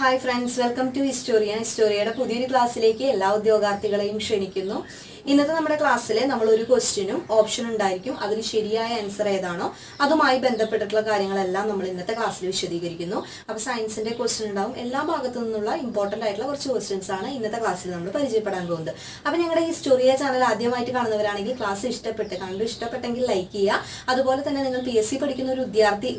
Hi friends, welcome to ഹിസ്റ്റോറിയയുടെ പുതിയൊരു ക്ലാസ്സിലേക്ക് എല്ലാ ഉദ്യോഗാർത്ഥികളെയും ക്ഷണിക്കുന്നു. ഇന്നത്തെ നമ്മുടെ ക്ലാസ്സിൽ നമ്മൾ ഒരു ക്വസ്റ്റ്യനും ഓപ്ഷൻ ഉണ്ടായിരിക്കും. അതിന് ശരിയായ ആൻസർ ഏതാണോ അതുമായി ബന്ധപ്പെട്ടിട്ടുള്ള കാര്യങ്ങളെല്ലാം നമ്മൾ ഇന്നത്തെ ക്ലാസ്സിൽ വിശദീകരിക്കുന്നു. അപ്പോൾ സയൻസിന്റെ ക്വസ്റ്റ്യൻ ഉണ്ടാവും. എല്ലാ ഭാഗത്തു നിന്നുള്ള ഇമ്പോർട്ടന്റ് ആയിട്ടുള്ള കുറച്ച് ക്വസ്റ്റ്യൻസ് ആണ് ഇന്നത്തെ ക്ലാസ്സിൽ നമ്മൾ പരിചയപ്പെടാൻ പോകുന്നത്. അപ്പോൾ ഞങ്ങളുടെ ഹിസ്റ്റോറിയ ചാനൽ ആദ്യമായിട്ട് കാണുന്നവരാണെങ്കിൽ ക്ലാസ് ഇഷ്ടപ്പെട്ടെങ്കിൽ ലൈക്ക് ചെയ്യുക. അതുപോലെ തന്നെ നിങ്ങൾ PSC പഠിക്കുന്ന ഒരു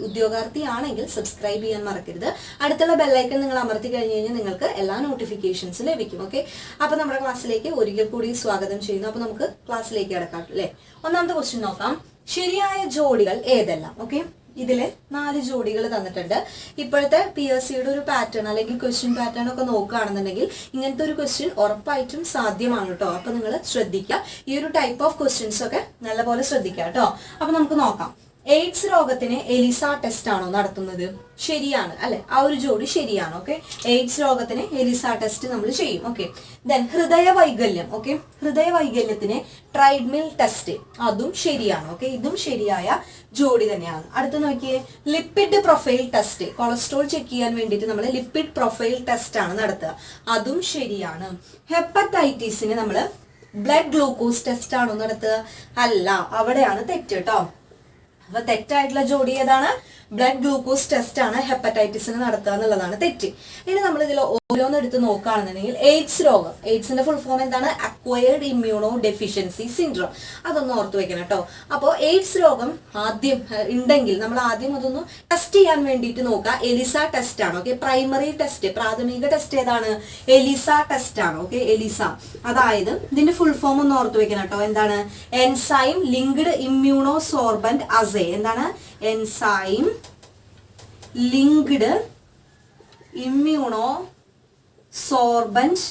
ഉദ്യോഗാർത്ഥി ആണെങ്കിൽ സബ്സ്ക്രൈബ് ചെയ്യാൻ മറക്കരുത്. അടുത്തുള്ള ബെല്ലൈക്കൺ നിങ്ങൾ അമർത്തി കഴിഞ്ഞ് കഴിഞ്ഞാൽ നിങ്ങൾക്ക് എല്ലാ നോട്ടിഫിക്കേഷൻസും ലഭിക്കും. ഓക്കെ, അപ്പോൾ നമ്മുടെ ക്ലാസ്സിലേക്ക് ഒരിക്കൽ കൂടി സ്വാഗതം ചെയ്യുന്നു. അപ്പൊ നമുക്ക് ക്ലാസ്സിലേക്ക് കിടക്കാം അല്ലേ. ഒന്നാമത്തെ ക്വസ്റ്റ്യൻ നോക്കാം. ശരിയായ ജോഡികൾ ഏതെല്ലാം? ഓക്കെ, ഇതില് 4 ജോഡികൾ തന്നിട്ടുണ്ട്. ഇപ്പോഴത്തെ PSCയുടെ ഒരു പാറ്റേൺ അല്ലെങ്കിൽ ക്വസ്റ്റ്യൻ പാറ്റേൺ ഒക്കെ നോക്കുകയാണെന്നുണ്ടെങ്കിൽ ഇങ്ങനത്തെ ഒരു ക്വസ്റ്റ്യൻ ഉറപ്പായിട്ടും സാധ്യമാണ് കേട്ടോ. അപ്പൊ നിങ്ങൾ ശ്രദ്ധിക്കുക, ഈ ഒരു ടൈപ്പ് ഓഫ് ക്വസ്റ്റ്യൻസ് ഒക്കെ നല്ലപോലെ ശ്രദ്ധിക്കുക കേട്ടോ. അപ്പൊ നമുക്ക് നോക്കാം. എയ്ഡ്സ് രോഗത്തിന് എലിസ ടെസ്റ്റ് ആണോ നടത്തുന്നത്? ശരിയാണ് അല്ലെ, ആ ഒരു ജോഡി ശരിയാണ്. ഓക്കെ, എയ്ഡ്സ് രോഗത്തിന് എലിസ ടെസ്റ്റ് നമ്മൾ ചെയ്യും. ഓക്കെ, ദെൻ ഹൃദയ വൈകല്യം. ഓക്കെ, ഹൃദയ വൈകല്യത്തിന് ട്രൈഡ്മിൽ ടെസ്റ്റ്, അതും ശരിയാണ്. ഓക്കെ, ഇതും ശരിയായ ജോഡി തന്നെയാണ്. അടുത്ത് നോക്കിയേ, lipid profile test, cholesterol check ചെയ്യാൻ വേണ്ടിയിട്ട് നമ്മൾ ലിപ്പിഡ് പ്രൊഫൈൽ ടെസ്റ്റ് ആണ് നടത്തുക, അതും ശരിയാണ്. ഹെപ്പറ്റൈറ്റിസിന് നമ്മൾ ബ്ലഡ് ഗ്ലൂക്കോസ് ടെസ്റ്റ് ആണോ നടത്തുക? അല്ല, അവിടെയാണ് തെറ്റ് കേട്ടോ. അപ്പൊ തെറ്റായിട്ടുള്ള ജോഡി ഏതാണ്? ബ്ലഡ് ഗ്ലൂക്കോസ് ടെസ്റ്റ് ആണ് ഹെപ്പറ്റൈറ്റിസിന് നടത്തുക എന്നുള്ളതാണ് തെറ്റ്. ഇനി നമ്മൾ ഇതിൽ ഓരോന്ന് എടുത്ത് നോക്കുകയാണെന്നുണ്ടെങ്കിൽ എയ്ഡ്സ് രോഗം, എയ്ഡ്സിന്റെ ഫുൾ ഫോം എന്താണ്? Acquired immuno deficiency syndrome. അതൊന്ന് ഓർത്ത് വെക്കണം കേട്ടോ. അപ്പോൾ എയ്ഡ്സ് രോഗം ആദ്യം ഉണ്ടെങ്കിൽ നമ്മൾ ആദ്യം അതൊന്ന് ടെസ്റ്റ് ചെയ്യാൻ വേണ്ടിയിട്ട് നോക്കുക. എലിസ ടെസ്റ്റ് ആണ്. ഓക്കെ, പ്രൈമറി ടെസ്റ്റ്, പ്രാഥമിക ടെസ്റ്റ് ഏതാണ്? എലിസ ടെസ്റ്റ് ആണ്. Okay, ELISA. അതായത് ഇതിന്റെ ഫുൾ ഫോം ഒന്ന് ഓർത്ത് വെക്കണം കേട്ടോ. എന്താണ്? Enzyme linked immunosorbent assay. എന്താണ്? Enzyme linked immunosorbent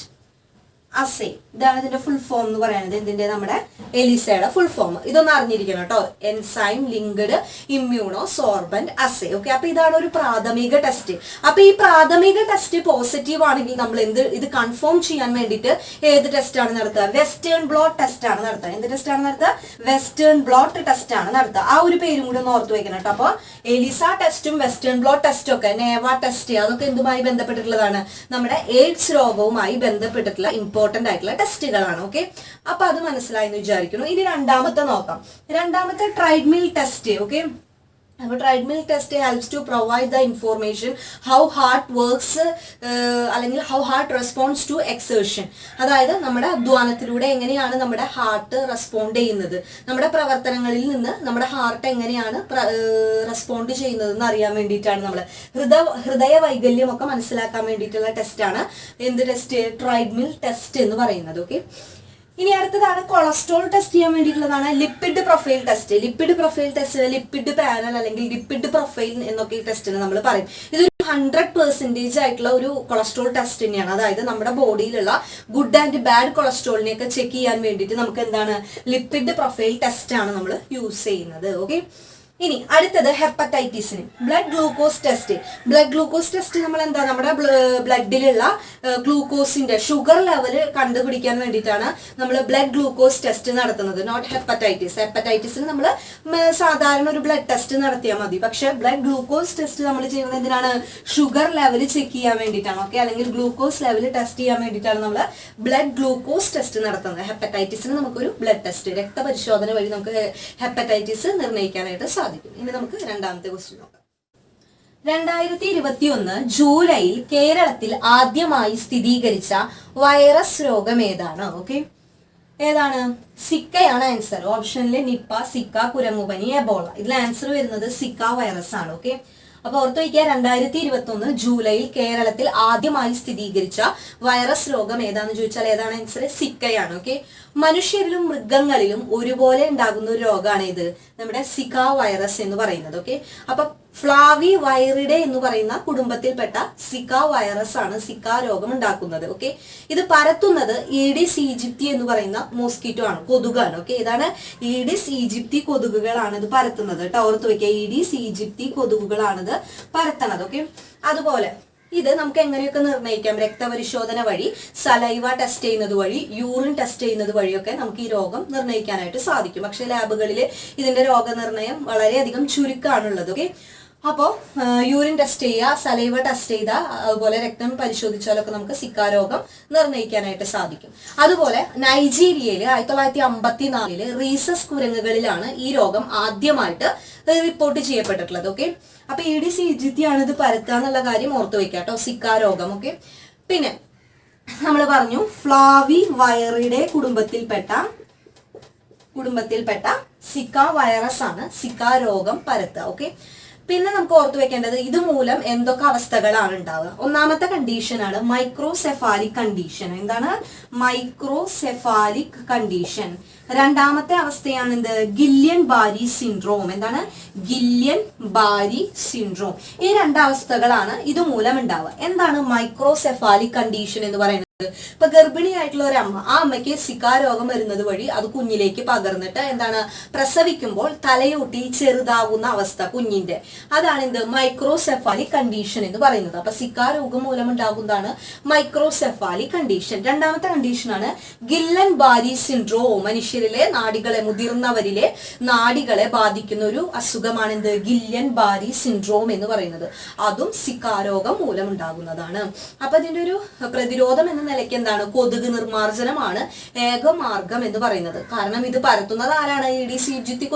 assay. ഇതാണ് ഇതിന്റെ ഫുൾ ഫോം എന്ന് പറയുന്നത്. ഇതിന്റെ നമ്മുടെ എലിസയുടെ ഫുൾ ഫോം ഇതൊന്ന് അറിഞ്ഞിരിക്കണം കേട്ടോ. Enzyme linked immunosorbent assay. Okay, അപ്പൊ ഇതാണ് ഒരു പ്രാഥമിക ടെസ്റ്റ്. അപ്പൊ ഈ പ്രാഥമിക ടെസ്റ്റ് പോസിറ്റീവ് ആണെങ്കിൽ നമ്മൾ ഇത് കൺഫേം ചെയ്യാൻ വേണ്ടിയിട്ട് ഏത് ടെസ്റ്റ് ആണ് നടത്തുക? വെസ്റ്റേൺ ബ്ലോട്ട് ടെസ്റ്റ് ആണ് നടത്തുക. എന്ത് ടെസ്റ്റ് ആണ് നടത്തുക? വെസ്റ്റേൺ ബ്ലോട്ട് ടെസ്റ്റ് ആണ് നടത്തുക. ആ ഒരു പേരും കൂടി ഒന്ന് ഓർത്ത് വെക്കണം കേട്ടോ. അപ്പൊ എലിസ ടെസ്റ്റും വെസ്റ്റേൺ ബ്ലോട്ട് ടെസ്റ്റും ഒക്കെ, നേവ ടെസ്റ്റ്, അതൊക്കെ എന്തുമായി ബന്ധപ്പെട്ടിട്ടുള്ളതാണ്? നമ്മുടെ എയ്ഡ്സ് രോഗവുമായി ബന്ധപ്പെട്ടിട്ടുള്ള ഇമ്പോർട്ടന്റ് ആയിട്ടുള്ള ടെസ്റ്റുകളാണ്. ഓക്കെ, അപ്പൊ അത് മനസ്സിലായി എന്ന് വിചാരിക്കുന്നു. ഇനി രണ്ടാമത്തെ നോക്കാം. രണ്ടാമത്തെ ട്രൈഡ്മിൽ ടെസ്റ്റ്. ഓക്കെ, അപ്പോൾ treadmill test helps to provide the information how heart works അല്ലെങ്കിൽ how heart response to exertion. അതായത് നമ്മുടെ അധ്വാനത്തിലൂടെ എങ്ങനെയാണ് നമ്മുടെ ഹാർട്ട് റെസ്പോണ്ട് ചെയ്യുന്നത്, നമ്മുടെ പ്രവർത്തനങ്ങളിൽ നിന്ന് നമ്മുടെ ഹാർട്ട് എങ്ങനെയാണ് റെസ്പോണ്ട് ചെയ്യുന്നത് എന്ന് അറിയാൻ വേണ്ടിയിട്ടാണ് നമ്മൾ ഹൃദയ വൈകല്യം ഒക്കെ മനസ്സിലാക്കാൻ വേണ്ടിയിട്ടുള്ള ടെസ്റ്റാണ് എന്ത് ടെസ്റ്റ്? ട്രൈഡ്മിൽ ടെസ്റ്റ് എന്ന് പറയുന്നത്. ഓക്കെ, ഇനി അടുത്തതാണ് കൊളസ്ട്രോൾ ടെസ്റ്റ് ചെയ്യാൻ വേണ്ടിയിട്ടുള്ളതാണ് lipid profile test. Lipid profile test, lipid panel അല്ലെങ്കിൽ ലിപ്പിഡ് പ്രൊഫൈൽ എന്നൊക്കെ ഈ ടെസ്റ്റിന് നമ്മൾ പറയും. ഇതൊരു 100% ആയിട്ടുള്ള ഒരു കൊളസ്ട്രോൾ ടെസ്റ്റ് തന്നെയാണ്. അതായത് നമ്മുടെ ബോഡിയിലുള്ള ഗുഡ് ആൻഡ് ബാഡ് കൊളസ്ട്രോളിനെയൊക്കെ ചെക്ക് ചെയ്യാൻ വേണ്ടിയിട്ട് നമുക്ക് എന്താണ്? ലിപ്പിഡ് പ്രൊഫൈൽ ടെസ്റ്റ് ആണ് നമ്മൾ യൂസ് ചെയ്യുന്നത്. ഓക്കെ, ഇനി അടുത്തത് ഹെപ്പറ്റൈറ്റിസിന് blood glucose test. Blood glucose test നമ്മൾ എന്താ? നമ്മുടെ ബ്ലഡിലുള്ള ഗ്ലൂക്കോസിന്റെ ഷുഗർ ലെവൽ കണ്ടുപിടിക്കാൻ വേണ്ടിയിട്ടാണ് നമ്മൾ ബ്ലഡ് ഗ്ലൂക്കോസ് ടെസ്റ്റ് നടത്തുന്നത്. Not hepatitis. ഹെപ്പറ്റൈറ്റിസിന് നമ്മൾ സാധാരണ ഒരു ബ്ലഡ് ടെസ്റ്റ് നടത്തിയാൽ മതി. പക്ഷെ ബ്ലഡ് ഗ്ലൂക്കോസ് ടെസ്റ്റ് നമ്മൾ ചെയ്യുന്നത് എന്തിനാണ്? ഷുഗർ ലെവൽ ചെക്ക് ചെയ്യാൻ വേണ്ടിയിട്ടാണ്. ഓക്കെ, അല്ലെങ്കിൽ ഗ്ലൂക്കോസ് ലെവൽ ടെസ്റ്റ് ചെയ്യാൻ വേണ്ടിയിട്ടാണ് നമ്മൾ ബ്ലഡ് ഗ്ലൂക്കോസ് ടെസ്റ്റ് നടത്തുന്നത്. ഹെപ്പറ്റൈറ്റിസിന് നമുക്കൊരു ബ്ലഡ് ടെസ്റ്റ്, രക്തപരിശോധന വഴി നമുക്ക് ഹെപ്പറ്റൈറ്റിസ് നിർണ്ണയിക്കാനായിട്ട് സാധിക്കും. ഇനി നമുക്ക് രണ്ടാമത്തെ ക്വസ്റ്റ്യൻ നോക്കാം. 2021 ജൂലൈയിൽ കേരളത്തിൽ ആദ്യമായി സ്ഥിരീകരിച്ച വൈറസ് രോഗം ഏതാണ്? ഓക്കെ, ഏതാണ്? സിക്കയാണ് ആൻസർ. ഓപ്ഷനിൽ നിപ്പ, സിക്ക, കുരങ്ങുപനി, എബോള. ഇതിൽ ആൻസർ വരുന്നത് സിക്ക വൈറസ് ആണ്. ഓക്കെ, അപ്പൊ ഓർത്ത് വയ്ക്കുക, 2021 ജൂലൈയിൽ കേരളത്തിൽ ആദ്യമായി സ്ഥിരീകരിച്ച വൈറസ് രോഗം ഏതാണെന്ന് ചോദിച്ചാൽ ഏതാണ് ആൻസർ? സിക്കയാണ്. ഓക്കെ, മനുഷ്യരിലും മൃഗങ്ങളിലും ഒരുപോലെ ഉണ്ടാകുന്ന ഒരു രോഗമാണ് ഇത്, നമ്മുടെ സിക്ക വൈറസ് എന്ന് പറയുന്നത്. ഓക്കെ, അപ്പൊ ഫ്ലാവി വൈറിഡെ എന്ന് പറയുന്ന കുടുംബത്തിൽപ്പെട്ട സിക്ക വൈറസ് ആണ് സിക്ക രോഗം ഉണ്ടാക്കുന്നത്. ഓക്കെ, ഇത് പരത്തുന്നത് ഈഡിസ് ഈജിപ്തി എന്ന് പറയുന്ന മോസ്കിറ്റോ ആണ്, കൊതുകാണ്. ഓക്കെ, ഇതാണ് ഈഡിസ് ഈജിപ്തി കൊതുകുകളാണ് ഇത് പരത്തുന്നത് കേട്ടോ. ഓർത്ത് വെക്കുക, ഈഡിസ് ഈജിപ്തി കൊതുകുകളാണിത് പരത്തണത്. ഓക്കെ, അതുപോലെ ഇത് നമുക്ക് എങ്ങനെയൊക്കെ നിർണ്ണയിക്കാം? രക്തപരിശോധന വഴി, സലൈവ ടെസ്റ്റ് ചെയ്യുന്നത് വഴി, യൂറിൻ ടെസ്റ്റ് ചെയ്യുന്നത് വഴിയൊക്കെ നമുക്ക് ഈ രോഗം നിർണ്ണയിക്കാനായിട്ട് സാധിക്കും. പക്ഷെ ലാബുകളിൽ ഇതിന്റെ രോഗനിർണയം വളരെയധികം ചുരുക്കമാണുള്ളത്. ഓക്കെ, അപ്പോൾ യൂറിൻ ടെസ്റ്റ് ചെയ്യുക, സലൈവ ടെസ്റ്റ് ചെയ്താൽ, അതുപോലെ രക്തം പരിശോധിച്ചാലൊക്കെ നമുക്ക് സിക്ക രോഗം നിർണ്ണയിക്കാനായിട്ട് സാധിക്കും. അതുപോലെ നൈജീരിയയിൽ 1954 റീസസ് കുരങ്ങുകളിലാണ് ഈ രോഗം ആദ്യമായിട്ട് റിപ്പോർട്ട് ചെയ്യപ്പെട്ടിട്ടുള്ളത്. ഓക്കെ, അപ്പൊ ഈഡിസ് ഈജിപ്തി ആണ് ഇത് പരത്തുക എന്നുള്ള കാര്യം ഓർത്തു വെക്കാം കേട്ടോ, സിക്ക രോഗം. ഓക്കെ, പിന്നെ നമ്മൾ പറഞ്ഞു ഫ്ലാവി വൈറിയുടെ കുടുംബത്തിൽപ്പെട്ട സിക്ക വൈറസ് ആണ് സിക്ക രോഗം പരത്തുക. ഓക്കെ, പിന്നെ നമുക്ക് ഓർത്തു വെക്കേണ്ടത് ഇതുമൂലം എന്തൊക്കെ അവസ്ഥകളാണ് ഉണ്ടാവുക. ഒന്നാമത്തെ കണ്ടീഷനാണ് മൈക്രോസെഫാലിക് കണ്ടീഷൻ. എന്താണ് മൈക്രോസെഫാലിക് കണ്ടീഷൻ? രണ്ടാമത്തെ അവസ്ഥയാണ് എന്ത്? ഗില്യൻ ബാരി സിൻഡ്രോം. എന്താണ് ഗില്യൻ ബാരി സിൻഡ്രോം? ഈ രണ്ടവസ്ഥകളാണ് ഇതുമൂലം ഉണ്ടാവുക. എന്താണ് മൈക്രോസെഫാലിക് കണ്ടീഷൻ എന്ന് പറയുന്നത്? ഇപ്പൊ ഗർഭിണിയായിട്ടുള്ള ഒരു അമ്മ, ആ അമ്മയ്ക്ക് സിക്ക രോഗം വരുന്നത് വഴി അത് കുഞ്ഞിലേക്ക് പകർന്നിട്ട് എന്താണ് പ്രസവിക്കുമ്പോൾ തലയോട്ടി ചെറുതാകുന്ന അവസ്ഥ കുഞ്ഞിന്റെ, അതാണ് എന്ത് മൈക്രോസെഫാലിക് കണ്ടീഷൻ എന്ന് പറയുന്നത്. അപ്പൊ സിക്ക രോഗം മൂലം ഉണ്ടാകുന്നതാണ് മൈക്രോസെഫാലിക് കണ്ടീഷൻ. രണ്ടാമത്തെ കണ്ടീഷനാണ് ഗില്ലൻ ബാരി സിൻഡ്രോം. മനുഷ്യരിലെ നാഡികളെ, മുതിർന്നവരിലെ നാഡികളെ ബാധിക്കുന്ന ഒരു അസുഖമാണ് എന്ത് ഗില്ലൻ ബാരി സിൻഡ്രോം എന്ന് പറയുന്നത്. അതും സിക്ക രോഗം മൂലം ഉണ്ടാകുന്നതാണ്. അപ്പൊ അതിന്റെ ഒരു പ്രതിരോധം എന്ന നിലയ്ക്ക് എന്താണ് കൊതുക് നിർമ്മാർജ്ജനമാണ് ഏക മാർഗം എന്ന് പറയുന്നത്. കാരണം ഇത് പരത്തുന്നത് ആരാണ്? ഈഡിസ്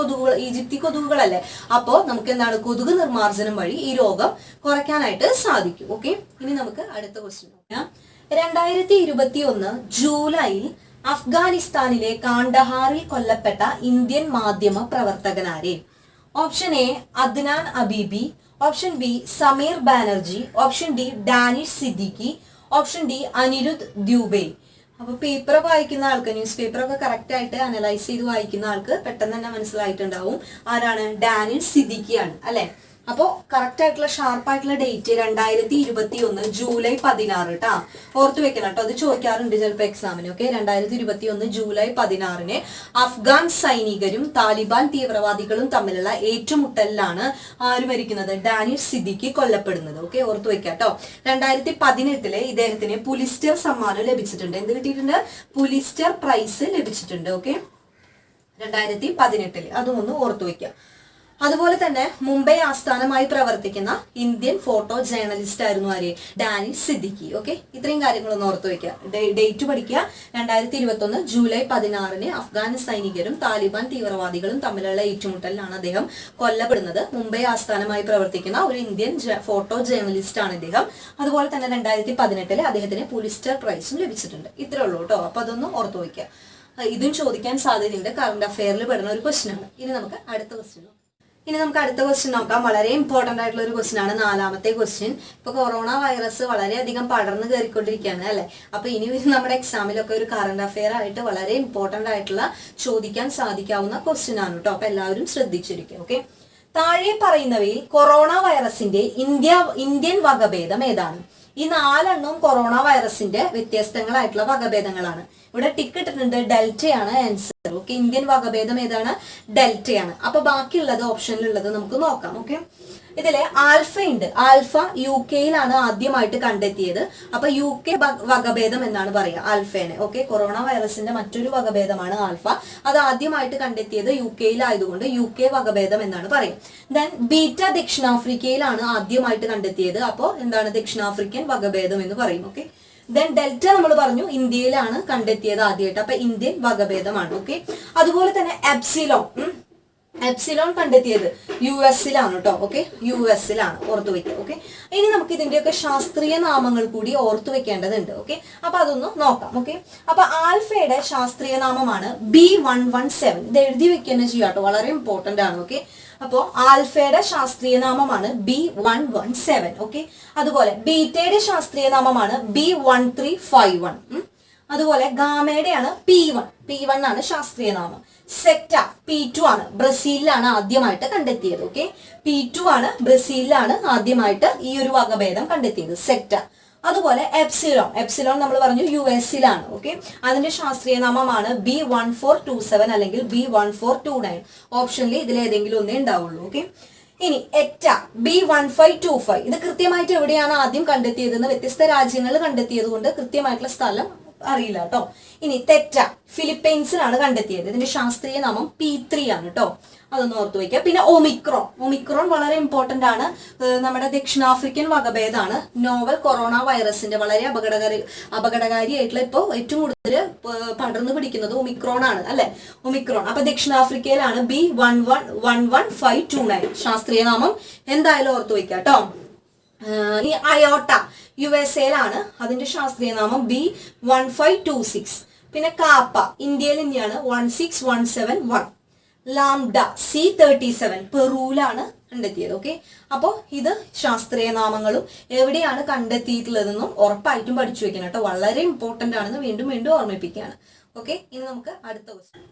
ഈജിപ്തി കൊതുകുകളല്ലേ. അപ്പോ നമുക്ക് എന്താണ് കൊതുക് നിർമ്മാർജ്ജനം വഴി ഈ രോഗം കുറയ്ക്കാനായിട്ട് സാധിക്കും. ഓക്കെ, ഇനി നമുക്ക് അടുത്ത ക്വസ്റ്റ്യൻ നോക്കാം. 2021 ജൂലൈയിൽ അഫ്ഗാനിസ്ഥാനിലെ കാണ്ഡഹാറിൽ കൊല്ലപ്പെട്ട ഇന്ത്യൻ മാധ്യമ പ്രവർത്തകനാരെ? Option A Adnan Abidi, option B Sameer Banerjee, option D Danish Siddiqui, option D Aniruddh Dubey. അപ്പൊ പേപ്പറൊക്കെ വായിക്കുന്ന ആൾക്ക്, ന്യൂസ് പേപ്പറൊക്കെ കറക്റ്റ് ആയിട്ട് അനലൈസ് ചെയ്ത് വായിക്കുന്ന ആൾക്ക് പെട്ടെന്ന് തന്നെ മനസ്സിലായിട്ടുണ്ടാവും ആരാണ്? ഡാനിഷ് സിദ്ദിഖിയാണ് അല്ലെ. അപ്പോൾ കറക്റ്റ് ആയിട്ടുള്ള ഷാർപ്പായിട്ടുള്ള ഡേറ്റ് 2021 ജൂലൈ 16 കേട്ടാ, ഓർത്ത് വെക്കണം കേട്ടോ. അത് ചോദിക്കാറുണ്ട് ചിലപ്പോൾ എക്സാമിന്. ഓക്കെ, 2021 ജൂലൈ 16 അഫ്ഗാൻ സൈനികരും താലിബാൻ തീവ്രവാദികളും തമ്മിലുള്ള ഏറ്റുമുട്ടലിലാണ് ആര് മരിക്കുന്നത്? ഡാനിഷ് സിദ്ദിഖി കൊല്ലപ്പെടുന്നത്. ഓക്കെ, ഓർത്ത് വെക്കാം കേട്ടോ. 2018 ഇദ്ദേഹത്തിന് പുലിസ്റ്റർ സമ്മാനം ലഭിച്ചിട്ടുണ്ട്. എന്ത് കിട്ടിയിട്ടുണ്ട്? പുലിസ്റ്റർ പ്രൈസ് ലഭിച്ചിട്ടുണ്ട്. ഓക്കെ, 2018 അതും ഒന്ന് ഓർത്തു വെക്കാം. അതുപോലെ തന്നെ മുംബൈ ആസ്ഥാനമായി പ്രവർത്തിക്കുന്ന ഇന്ത്യൻ ഫോട്ടോ ജേർണലിസ്റ്റ് ആയിരുന്നു ആര്? ഡാനിഷ് സിദ്ദിഖി. ഓക്കെ, ഇത്രയും കാര്യങ്ങളൊന്ന് ഓർത്തു വെക്കുക. ഡേറ്റ് പഠിക്കുക. 2021 ജൂലൈ 16 അഫ്ഗാൻ സൈനികരും താലിബാൻ തീവ്രവാദികളും തമ്മിലുള്ള ഏറ്റുമുട്ടലിലാണ് അദ്ദേഹം കൊല്ലപ്പെടുന്നത്. മുംബൈ ആസ്ഥാനമായി പ്രവർത്തിക്കുന്ന ഒരു ഇന്ത്യൻ ഫോട്ടോ ജേർണലിസ്റ്റ് ആണ് ഇദ്ദേഹം. അതുപോലെ തന്നെ 2018 അദ്ദേഹത്തിന് പുലിസ്റ്റർ പ്രൈസും ലഭിച്ചിട്ടുണ്ട്. ഇത്രേ ഉള്ളൂ കേട്ടോ. അപ്പൊ അതൊന്ന് ഓർത്തു വെക്കുക. ഇതും ചോദിക്കാൻ സാധ്യതയുണ്ട്, കറണ്ട് അഫെയറിൽ പെടുന്ന ഒരു ക്വസ്റ്റ്യൻ ആണ്. ഇനി നമുക്ക് അടുത്ത ക്വസ്റ്റ്യൻ നോക്കാം. വളരെ ഇമ്പോർട്ടന്റ് ആയിട്ടുള്ള ഒരു ക്വസ്റ്റ്യൻ ആണ്, 4ാമത്തെ ക്വസ്റ്റ്യൻ. ഇപ്പൊ കൊറോണ വൈറസ് വളരെയധികം പടർന്നു കയറിക്കൊണ്ടിരിക്കുകയാണ് അല്ലെ. അപ്പൊ ഇനി നമ്മുടെ എക്സാമിലൊക്കെ ഒരു കറണ്ട് അഫെയർ ആയിട്ട് വളരെ ഇമ്പോർട്ടന്റ് ആയിട്ടുള്ള ചോദിക്കാൻ സാധിക്കാവുന്ന ക്വസ്റ്റ്യൻ ആണ് കേട്ടോ. അപ്പൊ എല്ലാവരും ശ്രദ്ധിച്ചിരിക്കും. ഓക്കെ, താഴെ പറയുന്നവയിൽ കൊറോണ വൈറസിന്റെ ഇന്ത്യൻ വകഭേദം ഏതാണ്? ഈ 4 കൊറോണ വൈറസിന്റെ വ്യത്യസ്തങ്ങളായിട്ടുള്ള വകഭേദങ്ങളാണ്. ഇവിടെ ടിക്ക് ഇട്ടിട്ടുണ്ട്, ഡെൽറ്റയാണ് ആൻസർ. ഓക്കെ, ഇന്ത്യൻ വകഭേദം ഏതാണ്? ഡെൽറ്റയാണ്. അപ്പൊ ബാക്കിയുള്ളത് ഓപ്ഷനിലുള്ളത് നമുക്ക് നോക്കാം. ഓക്കെ, ഇതിലെ ആൽഫ ഉണ്ട്. ആൽഫ UK ആദ്യമായിട്ട് കണ്ടെത്തിയത്. അപ്പൊ UK വകഭേദം എന്നാണ് പറയുക ആൽഫേനെ. ഓക്കെ, കൊറോണ വൈറസിന്റെ മറ്റൊരു വകഭേദമാണ് ആൽഫ. അത് ആദ്യമായിട്ട് കണ്ടെത്തിയത് UK ആയതുകൊണ്ട് UK വകഭേദം എന്നാണ് പറയുക. ദെൻ ബീറ്റ ദക്ഷിണാഫ്രിക്കയിലാണ് ആദ്യമായിട്ട് കണ്ടെത്തിയത്. അപ്പോൾ എന്താണ്? ദക്ഷിണാഫ്രിക്കൻ വകഭേദം എന്ന് പറയും. ഓക്കെ, ദെൻ ഡെൽറ്റ നമ്മൾ പറഞ്ഞു ഇന്ത്യയിലാണ് കണ്ടെത്തിയത് ആദ്യമായിട്ട്. അപ്പൊ ഇന്ത്യൻ വകഭേദമാണ്. ഓക്കെ, അതുപോലെ തന്നെ എപ്സിലോൺ കണ്ടെത്തിയത് US കേട്ടോ. ഓക്കെ, US ഓർത്തു വെക്കുക. ഓക്കെ, ഇനി നമുക്ക് ഇതിന്റെയൊക്കെ ശാസ്ത്രീയ നാമങ്ങൾ കൂടി ഓർത്തു വെക്കേണ്ടതുണ്ട്. ഓക്കെ, അപ്പൊ അതൊന്ന് നോക്കാം. ഓക്കെ, അപ്പൊ ആൽഫയുടെ ശാസ്ത്രീയ നാമമാണ് B117. ഇത് എഴുതി വെക്കുക തന്നെ ചെയ്യാം കേട്ടോ, വളരെ ഇമ്പോർട്ടന്റ് ആണ്. ഓക്കെ, അപ്പോ ആൽഫയുടെ ശാസ്ത്രീയ നാമമാണ് B117. ഓക്കെ, അതുപോലെ ബീറ്റയുടെ ശാസ്ത്രീയ നാമമാണ് B1351. അതുപോലെ ഗാമയുടെയാണ് P1 ആണ് ശാസ്ത്രീയ നാമം. സെക്ട P2 ആണ്, ബ്രസീലിലാണ് ആദ്യമായിട്ട് കണ്ടെത്തിയത്. ഓക്കെ, P2 ആണ്, ബ്രസീലിലാണ് ആദ്യമായിട്ട് ഈ ഒരു വകഭേദം കണ്ടെത്തിയത്, സെക്ട. അതുപോലെ എപ്സിലോൺ നമ്മൾ പറഞ്ഞു US ഓക്കെ, അതിന്റെ ശാസ്ത്രീയ നാമമാണ് B1427 അല്ലെങ്കിൽ B1429. ഓപ്ഷനിൽ ഇതിൽ ഏതെങ്കിലും ഒന്നേ ഉണ്ടാവുള്ളൂ. ഓക്കെ, ഇനി എറ്റ B1525. ഇത് കൃത്യമായിട്ട് എവിടെയാണ് ആദ്യം കണ്ടെത്തിയതെന്ന് വ്യത്യസ്ത രാജ്യങ്ങളിൽ കണ്ടെത്തിയത് കൊണ്ട് കൃത്യമായിട്ടുള്ള സ്ഥലം അറിയില്ല കേട്ടോ. ഇനി തെറ്റ ഫിലിപ്പൈൻസിലാണ് കണ്ടെത്തിയത്. ഇതിന്റെ ശാസ്ത്രീയ നാമം P3 ആണ് കേട്ടോ. അതൊന്ന് ഓർത്തു വയ്ക്കുക. പിന്നെ ഒമിക്രോൺ വളരെ ഇമ്പോർട്ടന്റ് ആണ്. നമ്മുടെ ദക്ഷിണാഫ്രിക്കൻ വകഭേദമാണ്. നോവൽ കൊറോണ വൈറസിന്റെ വളരെ അപകടകാരിയായിട്ടുള്ള ഇപ്പോൾ ഏറ്റവും കൂടുതൽ പടർന്നു പിടിക്കുന്നത് ഒമിക്രോൺ ആണ് അല്ലെ. ഒമിക്രോൺ അപ്പൊ ദക്ഷിണാഫ്രിക്കയിലാണ് B111529 ശാസ്ത്രീയ നാമം എന്തായാലും ഓർത്തു വയ്ക്കുക കേട്ടോ. ഈ അയോട്ട USA അതിന്റെ ശാസ്ത്രീയ നാമം B1526. പിന്നെ കാപ്പ ഇന്ത്യയിൽ തന്നെയാണ് 16171. ലാംഡ C37 പെറൂലാണ് കണ്ടെത്തിയത്. ഓക്കെ, അപ്പോൾ ഇത് ശാസ്ത്രീയ നാമങ്ങളും എവിടെയാണ് കണ്ടെത്തിയിട്ടുള്ളതെന്നും ഉറപ്പായിട്ടും പഠിച്ചു വെക്കണം കേട്ടോ. വളരെ ഇമ്പോർട്ടന്റ് ആണെന്ന് വീണ്ടും വീണ്ടും ഓർമ്മിപ്പിക്കുകയാണ്. ഓക്കെ, ഇനി നമുക്ക് അടുത്ത ക്വസ്റ്റ്യൻ.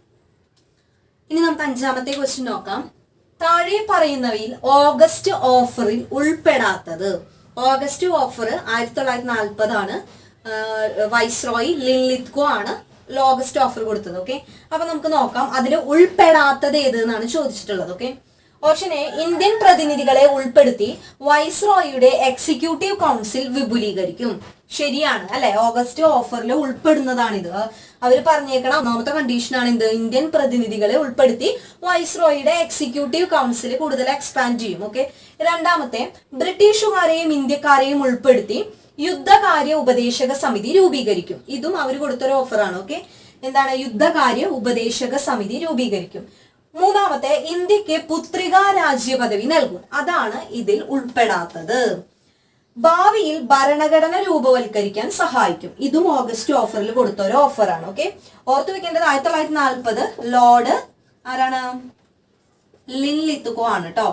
ഇനി നമുക്ക് അഞ്ചാമത്തെ ക്വസ്റ്റ്യൻ നോക്കാം. താഴെ പറയുന്നവയിൽ ഓഗസ്റ്റ് ഓഫറിൽ ഉൾപ്പെടാത്തത്. ഓഗസ്റ്റ് ഓഫർ 1940 ആണ്. വൈസ്രോയി ലിൻലിത്കോ ആണ് ഓഗസ്റ്റ് ഓഫർ കൊടുത്തത്. ഓക്കെ, അപ്പൊ നമുക്ക് നോക്കാം അതിൽ ഉൾപ്പെടാത്തത് ഏത് എന്നാണ് ചോദിച്ചിട്ടുള്ളത്. ഓക്കെ, ഓപ്ഷൻ എ ഇന്ത്യൻ പ്രതിനിധികളെ ഉൾപ്പെടുത്തി വൈസ്രോയിയുടെ എക്സിക്യൂട്ടീവ് കൗൺസിൽ വിപുലീകരിക്കും. ശരിയാണ് അല്ലെ, ഓഗസ്റ്റ് ഓഫറിൽ ഉൾപ്പെടുന്നതാണിത്. അവർ പറഞ്ഞേക്കണം ഒന്നാമത്തെ കണ്ടീഷനാണ് എന്ത്, ഇന്ത്യൻ പ്രതിനിധികളെ ഉൾപ്പെടുത്തി വൈസ്രോയിയുടെ എക്സിക്യൂട്ടീവ് കൗൺസിൽ കൂടുതൽ എക്സ്പാൻഡ് ചെയ്യും. ഓക്കെ, രണ്ടാമത്തെ ബ്രിട്ടീഷുകാരെയും ഇന്ത്യക്കാരെയും ഉൾപ്പെടുത്തി യുദ്ധകാര്യ ഉപദേശക സമിതി രൂപീകരിക്കും. ഇതും അവർ കൊടുത്തൊരു ഓഫറാണ്. ഓക്കെ, എന്താണ്, യുദ്ധകാര്യ ഉപദേശക സമിതി രൂപീകരിക്കും. മൂന്നാമത്തെ ഇന്ത്യക്ക് പുത്രികാ രാജ്യ പദവി നൽകും. അതാണ് ഇതിൽ ഉൾപ്പെടാത്തത്. ഭാവിയിൽ ഭരണഘടന രൂപവൽക്കരിക്കാൻ സഹായിക്കും. ഇതും ഓഗസ്റ്റ് ഓഫറിൽ കൊടുത്ത ഒരു ഓഫറാണ്. ഓക്കെ, ഓർത്തു വെക്കേണ്ടത് 1940 ലോർഡ് ആരാണ്, ലിൻലിത്കോ ആണ് കേട്ടോ.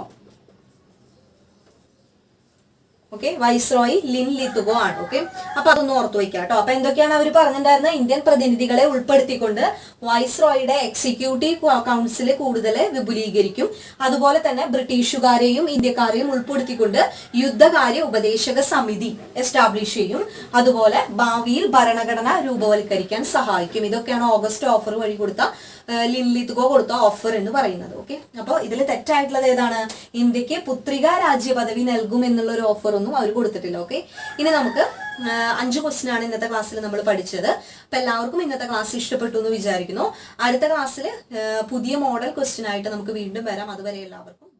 ഓക്കെ, വൈസ്രോയി ലിൻലിത്കോ ആണ്. ഓക്കെ, അപ്പൊ അതൊന്ന് ഓർത്തു വയ്ക്കുക കേട്ടോ. അപ്പൊ എന്തൊക്കെയാണ് അവർ പറഞ്ഞിട്ടുണ്ടായിരുന്നത്, ഇന്ത്യൻ പ്രതിനിധികളെ ഉൾപ്പെടുത്തിക്കൊണ്ട് വൈസ്രോയിയുടെ എക്സിക്യൂട്ടീവ് കൗൺസിൽ കൂടുതൽ വിപുലീകരിക്കും. അതുപോലെ തന്നെ ബ്രിട്ടീഷുകാരെയും ഇന്ത്യക്കാരെയും ഉൾപ്പെടുത്തിക്കൊണ്ട് യുദ്ധകാര്യ ഉപദേശക സമിതി എസ്റ്റാബ്ലിഷ് ചെയ്യും. അതുപോലെ ഭാവിയിൽ ഭരണഘടന രൂപവൽക്കരിക്കാൻ സഹായിക്കും. ഇതൊക്കെയാണ് ഓഗസ്റ്റ് ഓഫർ വഴി കൊടുത്ത ലിൻലിത്കോ കൊടുത്ത ഓഫർ എന്ന് പറയുന്നത്. ഓക്കെ, അപ്പോൾ ഇതിൽ തെറ്റായിട്ടുള്ളത് ഏതാണ്, ഇന്ത്യക്ക് പുത്രികാ രാജ്യ പദവി നൽകും എന്നുള്ള ഒരു ഓഫർ ഒന്നും അവർ കൊടുത്തിട്ടില്ല. ഓക്കെ, ഇനി നമുക്ക് 5 ക്വസ്റ്റ്യൻ ആണ് ഇന്നത്തെ ക്ലാസ്സിൽ നമ്മൾ പഠിച്ചത്. അപ്പൊ എല്ലാവർക്കും ഇന്നത്തെ ക്ലാസ് ഇഷ്ടപ്പെട്ടു എന്ന് വിചാരിക്കുന്നു. അടുത്ത ക്ലാസ്സിൽ പുതിയ മോഡൽ ക്വസ്റ്റ്യൻ ആയിട്ട് നമുക്ക് വീണ്ടും വരാം. അതുവരെ എല്ലാവർക്കും